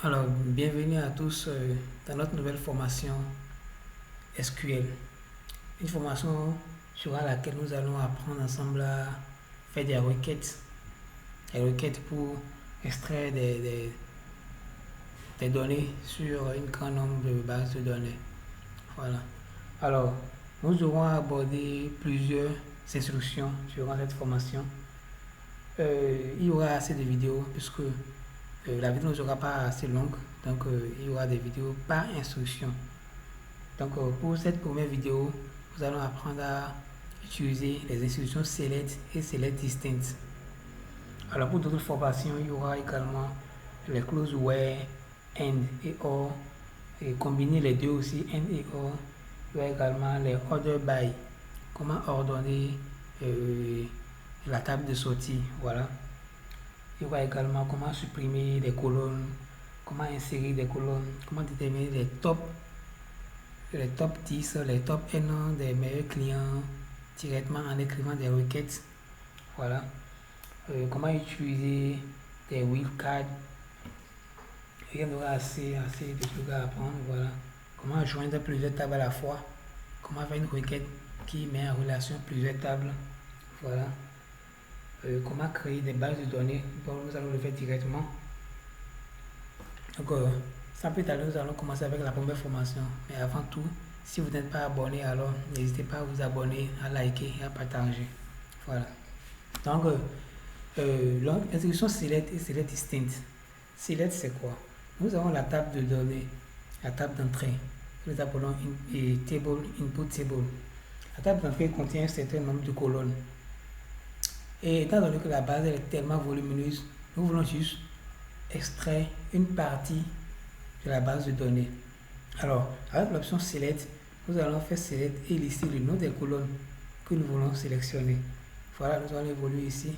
Alors, bienvenue à tous dans notre nouvelle formation SQL. Une formation sur laquelle nous allons apprendre ensemble à faire des requêtes pour extraire des données sur un grand nombre de bases de données. Voilà. Alors, nous aurons abordé plusieurs instructions durant cette formation. Il y aura assez de vidéos puisque la vidéo ne sera pas assez longue, donc il y aura des vidéos par instruction. Donc pour cette première vidéo, nous allons apprendre à utiliser les instructions select et select distinct. Alors pour d'autres formations, il y aura également les clauses where, and et or, et combiner les deux aussi, and et or. Il y aura également les order by, comment ordonner la table de sortie, voilà. Il y aura également comment supprimer des colonnes, comment insérer des colonnes, comment déterminer les top 10, les top N des meilleurs clients directement en écrivant des requêtes. Voilà. Comment utiliser des wildcards. Il y en aura assez de trucs à apprendre. Voilà. Comment joindre plusieurs tables à la fois. Comment faire une requête qui met en relation plusieurs tables. Voilà. Comment créer des bases de données. Bon, nous allons le faire directement. Donc, sans plus tarder, nous allons commencer avec la première formation. Mais avant tout, si vous n'êtes pas abonné, alors n'hésitez pas à vous abonner, à liker et à partager. Voilà. Donc, l'instruction select et select distinct. Select, c'est quoi? Nous avons la table de données, la table d'entrée. Nous appelons table, input table. La table d'entrée contient un certain nombre de colonnes. Et étant donné que la base est tellement volumineuse, nous voulons juste extraire une partie de la base de données. Alors, avec l'option Select, nous allons faire Select et lister le nom des colonnes que nous voulons sélectionner. Voilà, nous allons évoluer ici.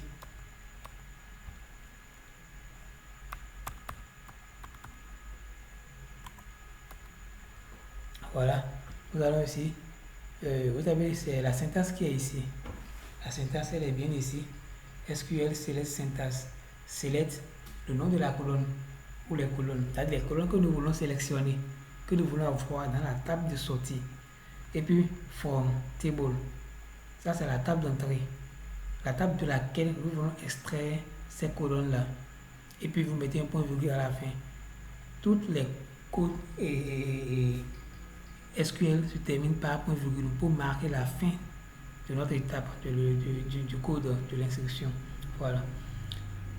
Voilà, nous allons ici. Vous avez, c'est la syntaxe qui est ici. La syntaxe, elle est bien ici. SQL Select Syntaxe. Select le nom de la colonne ou les colonnes, c'est-à-dire les colonnes que nous voulons sélectionner, que nous voulons avoir dans la table de sortie. Et puis, From Table. Ça, c'est la table d'entrée. La table de laquelle nous voulons extraire ces colonnes-là. Et puis, vous mettez un point virgule à la fin. Toutes les codes SQL se terminent par point virgule pour marquer la fin de notre étape du code de l'instruction. Voilà.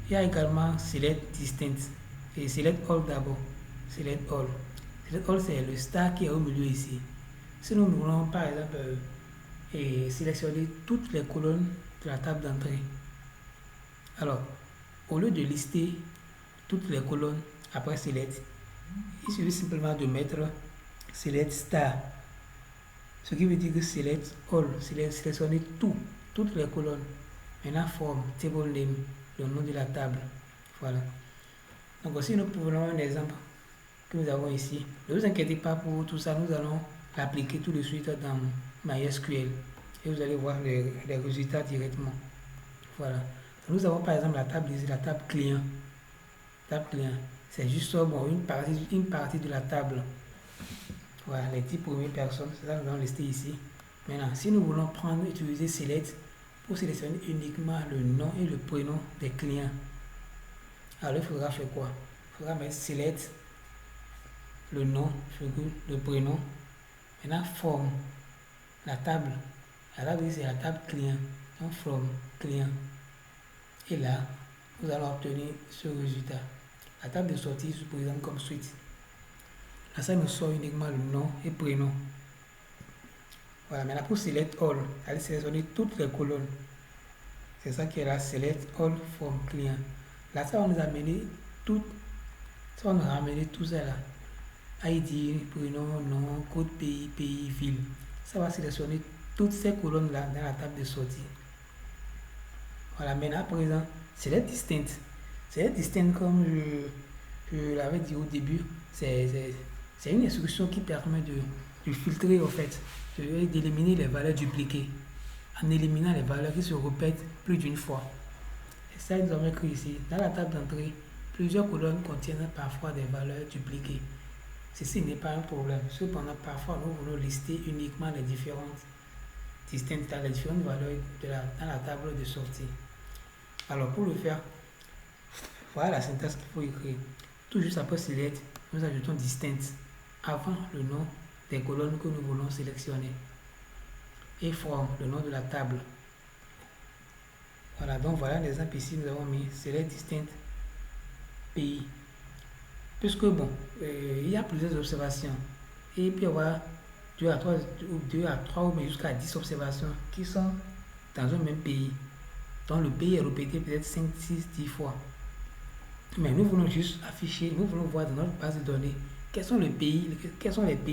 Il y a également Select Distinct et Select All d'abord. Select All. Select All, c'est le star qui est au milieu ici. Si nous voulons par exemple sélectionner toutes les colonnes de la table d'entrée, alors au lieu de lister toutes les colonnes après Select, il suffit simplement de mettre Select Star. Ce qui veut dire que Select All, sélectionner toutes les colonnes. Maintenant, Form, Table Name, le nom de la table. Voilà. Donc, si nous prenons un exemple que nous avons ici, ne vous inquiétez pas pour tout ça, nous allons l'appliquer tout de suite dans MySQL. Et vous allez voir les résultats directement. Voilà. Donc, nous avons par exemple la table ici, la table client. Table client, c'est juste bon, une partie de la table. Voilà, les 10 premières personnes, c'est ça que nous allons lister ici. Maintenant, si nous voulons utiliser Select pour sélectionner uniquement le nom et le prénom des clients, alors il faudra faire quoi? Il faudra mettre Select, le nom, le prénom. Maintenant, From, la table. La table ici, c'est la table client. Donc, From, client. Et là, nous allons obtenir ce résultat. La table de sortie se présente comme suite. Là, ça nous sort uniquement le nom et prénom. Voilà, maintenant pour Select All, allez sélectionner toutes les colonnes. C'est ça qui est là, Select All from Client. Là, ça va nous amener tout, ça va nous ramener tout ça là. ID, prénom, nom, code pays, ville. Ça va sélectionner toutes ces colonnes là dans la table de sortie. Voilà, maintenant à présent, Select Distinct. Select Distinct, comme je l'avais dit au début, c'est une instruction qui permet de filtrer au fait, d'éliminer les valeurs dupliquées en éliminant les valeurs qui se répètent plus d'une fois. Et ça, nous avons écrit ici, dans la table d'entrée, Plusieurs colonnes contiennent parfois des valeurs dupliquées. Ceci n'est pas un problème. Cependant, parfois, nous voulons lister uniquement les différentes valeurs dans la table de sortie. Alors, pour le faire, voilà la syntaxe qu'il faut écrire. Tout juste après select, nous ajoutons distinct avant le nom des colonnes que nous voulons sélectionner. Et from, le nom de la table. Voilà, donc voilà l'exemple ici, nous avons mis select distinct pays. Puisque bon, il y a plusieurs observations. Et puis il y avoir 2 à 3 ou jusqu'à 10 observations qui sont dans un même pays. Donc le pays est répété peut-être 5, 6, 10 fois. Mais nous voulons juste afficher, nous voulons voir dans notre base de données quels sont les pays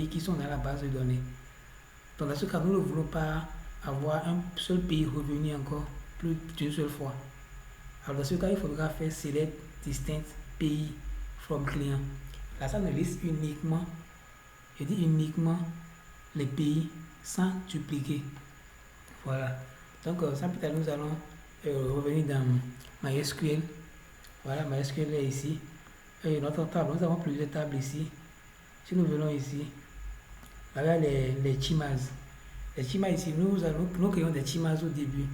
qui sont dans la base de données. Donc dans ce cas, nous ne voulons pas avoir un seul pays revenu encore plus d'une seule fois. Alors dans ce cas, il faudra faire select distinct pays from client. Là, ça nous liste uniquement, je dis uniquement les pays sans dupliquer. Voilà. Donc ça peut-être nous allons revenir dans MySQL. Voilà, MySQL est ici. Et notre table, nous avons plusieurs tables ici. Si nous venons ici, voilà les chimas. Les chimas ici, nous créons des chimas au début.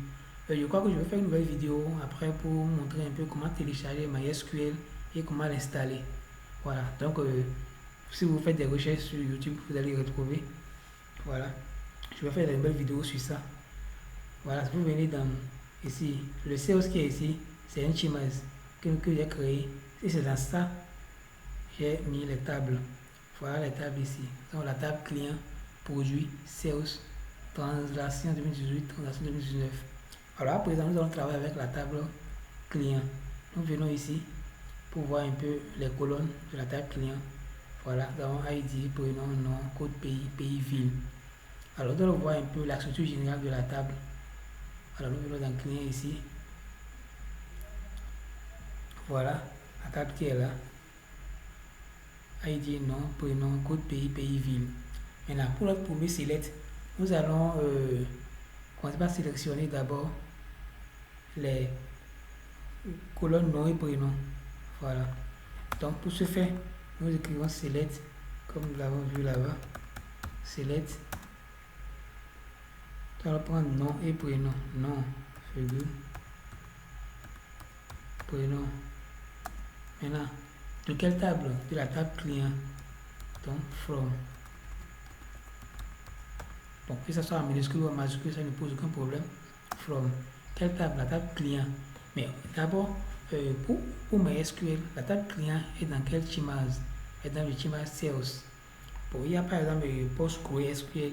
Je crois que je vais faire une nouvelle vidéo après pour montrer un peu comment télécharger MySQL et comment l'installer. Voilà, donc si vous faites des recherches sur YouTube, vous allez retrouver. Voilà, je vais faire une nouvelle vidéo sur ça. Voilà, si vous venez dans ici, le CEOS qui est ici, c'est un chimas que j'ai créé. Et c'est dans ça j'ai mis les tables. Voilà les tables ici. Donc la table client, produit, sales, transaction 2018, transaction 2019. Alors à présent, nous allons travailler avec la table client. Nous venons ici pour voir un peu les colonnes de la table client. Voilà, nous avons ID, prénom, nom, code pays, pays, ville. Alors nous allons voir un peu la structure générale de la table. Alors nous venons dans client ici. Voilà, la table qui est là. ID, nom, prénom, code pays, pays, ville. Maintenant, pour notre premier select, nous allons commencer par sélectionner d'abord les colonnes nom et prénom. Voilà. Donc, pour ce faire, nous écrivons select, comme nous l'avons vu là-bas. Select. On va prendre nom et prénom. Nom, virgule, prénom. Maintenant, de quelle table? De la table client. Donc, from. Donc, que ce soit en minuscule ou en majuscule, ça ne pose aucun problème. From. Quelle table? La table client. Mais d'abord, pour MySQL, la table client est dans quel chimas? Est dans le chimas sales. Bon, il y a par exemple PostgreSQL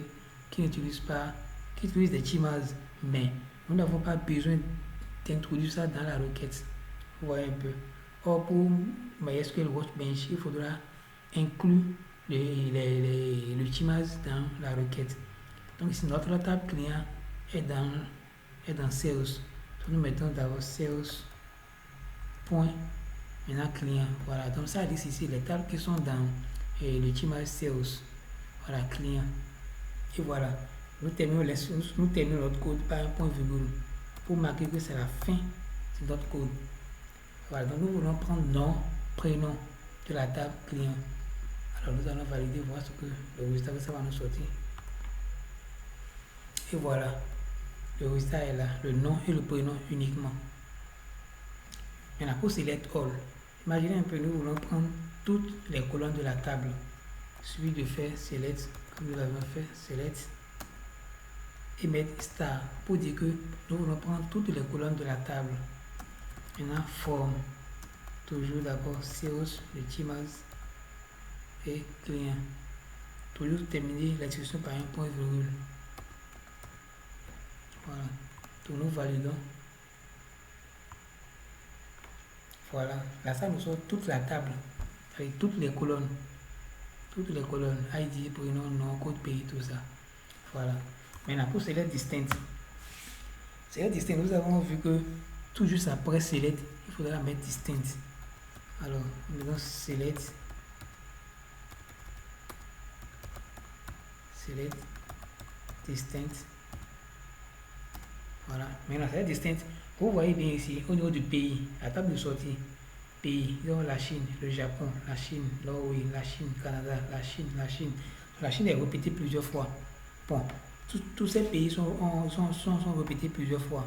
qui n'utilise pas, qui utilise des chimas, mais nous n'avons pas besoin d'introduire ça dans la requête. Vous voyez un peu. Or, pour MySQL Workbench, il faudra inclure le chimas dans la requête. Donc ici, notre table client est dans sales. Donc, nous mettons d'abord sales. Point. Maintenant, client. Voilà. Donc, ça dit ici les tables qui sont dans le chimas sales. Voilà, client. Et voilà. Nous terminons notre code par un point virgule pour marquer que c'est la fin de notre code. Voilà. Donc, nous voulons prendre nom, prénom de la table client. Alors, nous allons valider, voir ce que le résultat que ça va nous sortir. Et voilà. Le résultat est là. Le nom et le prénom uniquement. Maintenant, pour select all, imaginez un peu, nous voulons prendre toutes les colonnes de la table. Il suffit de faire select, comme nous l'avons fait, select, et mettre star pour dire que nous voulons prendre toutes les colonnes de la table. Maintenant, form, toujours d'abord sales, le chimas et client. Toujours terminer l'expression par un point virgule. Voilà, donc nous validons. Voilà, là ça nous sort toute la table, avec toutes les colonnes, ID, prénom, nom, code pays, tout ça. Voilà. Maintenant pour select distinct, nous avons vu que tout juste après select, il faudra mettre distinct. Alors, nous allons select distinct. Voilà. Maintenant, select distinct. Vous voyez bien ici, au niveau du pays, la table de sortie, pays, disons la Chine, le Japon, la Chine, Norvège, la Chine, Canada, la Chine, la Chine. La Chine est répétée plusieurs fois. Bon, tous ces pays sont répétés plusieurs fois.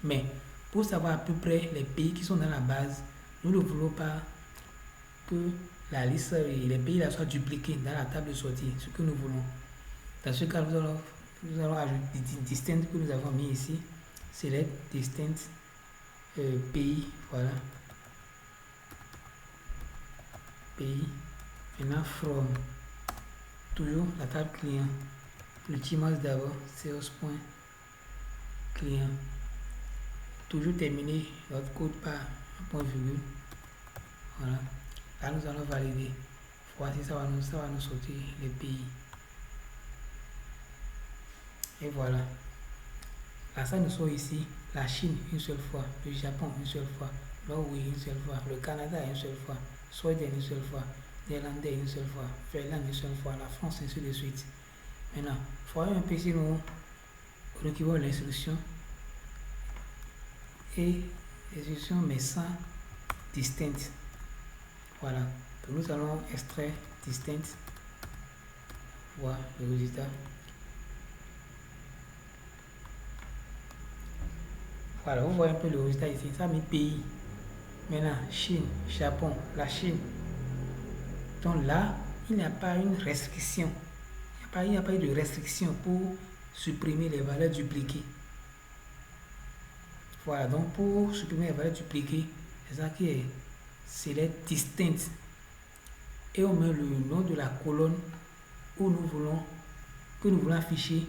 Mais pour savoir à peu près les pays qui sont dans la base, nous ne voulons pas que la liste et les pays là soient dupliqués dans la table de sortie, ce que nous voulons. Dans ce cas, nous allons ajouter distinct que nous avons mis ici. Select distinct pays, voilà. Pays. Maintenant, from. Toujours la table client. Le TMAS d'abord, sales.client. Toujours terminer notre code par un point virgule. Voilà. Là, nous allons valider. Voici, ça va nous sortir les pays. Et voilà. Là, ça nous sort ici la Chine une seule fois, le Japon une seule fois, Norvège une seule fois, le Canada une seule fois, Suède une seule fois, Néerlandais une seule fois, Finlande une seule fois, la France ainsi de suite. Maintenant, voyons un peu si nous recueillons l'instruction et l'instruction mais sans distinct. Voilà. Donc nous allons extraire distinct. Voir le résultat. Voilà, vous voyez un peu le résultat ici. Ça a mis pays. Maintenant, Chine, Japon, la Chine. Donc là, il n'y a pas une restriction. Il n'y a pas eu de restriction pour supprimer les valeurs dupliquées. Voilà, donc pour supprimer les valeurs dupliquées, c'est ça qui est select distinct. Et on met le nom de la colonne où que nous voulons afficher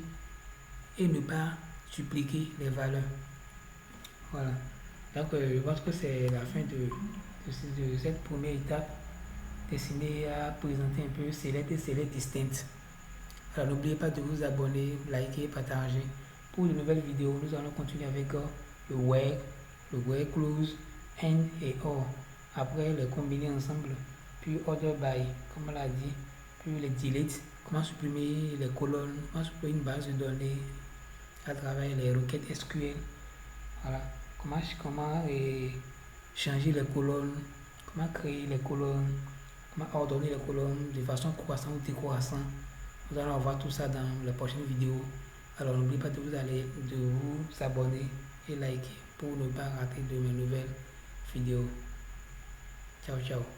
et ne pas dupliquer les valeurs. Voilà. Donc, je pense que c'est la fin de cette première étape destinée à présenter un peu select et select distinct. Alors, n'oubliez pas de vous abonner, liker, partager. Pour de nouvelles vidéos, nous allons continuer avec le where close, and et or. Après, les combiner ensemble. Puis, order by, comme on l'a dit. Puis, les delete. Comment supprimer les colonnes. Comment supprimer une base de données à travers les requêtes SQL. Voilà. Comment changer les colonnes, comment créer les colonnes, comment ordonner les colonnes de façon croissante ou décroissante. Nous allons voir tout ça dans la prochaine vidéo. Alors n'oubliez pas de vous abonner et liker pour ne pas rater de mes nouvelles vidéos. Ciao, ciao.